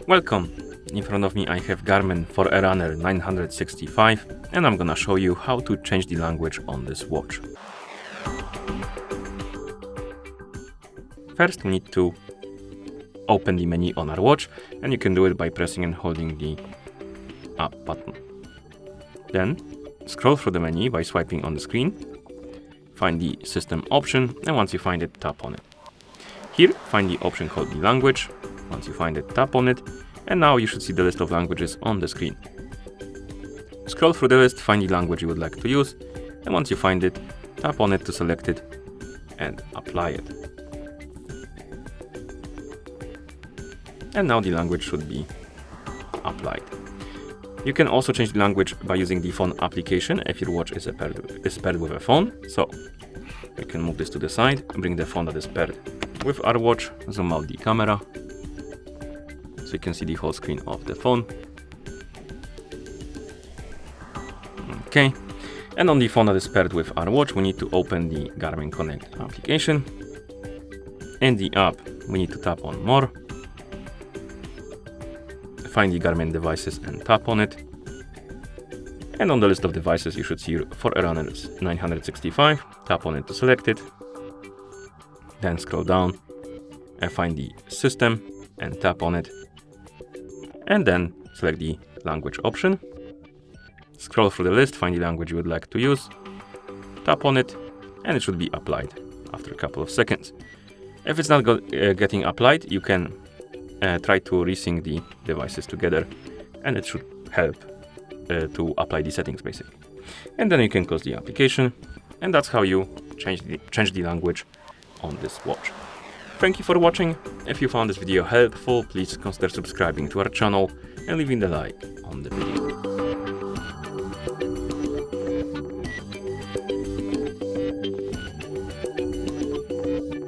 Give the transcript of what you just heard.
Welcome! In front of me I have GARMIN Forerunner 965 and I'm gonna show you how to change the language on this watch. First we need to open the menu on our watch, and you can do it by pressing and holding the up button. Then scroll through the menu by swiping on the screen, find the system option, and once you find it, tap on it. Here find the option called the language. Once you find it, tap on it, and now you should see the list of languages on the screen. Scroll through the list, find the language you would like to use, and once you find it, tap on it to select it and apply it. And now the language should be applied. You can also change the language by using the phone application if your watch is paired with a phone. So we can move this to the side, bring the phone that is paired with our watch, zoom out the camera so you can see the whole screen of the phone. Okay, and on the phone that is paired with our watch, we need to open the Garmin Connect application. In the app, we need to tap on More, find the Garmin devices and tap on it. And on the list of devices, you should see Forerunner 965. Tap on it to select it. Then scroll down and find the system and tap on it. And then select the language option. Scroll through the list, find the language you would like to use. Tap on it, and it should be applied after a couple of seconds. If it's not getting applied, you can try to resync the devices together, and it should help to apply the settings basically. And then you can close the application, and that's how you change the language on this watch. Thank you for watching. If you found this video helpful, please consider subscribing to our channel and leaving a like on the video.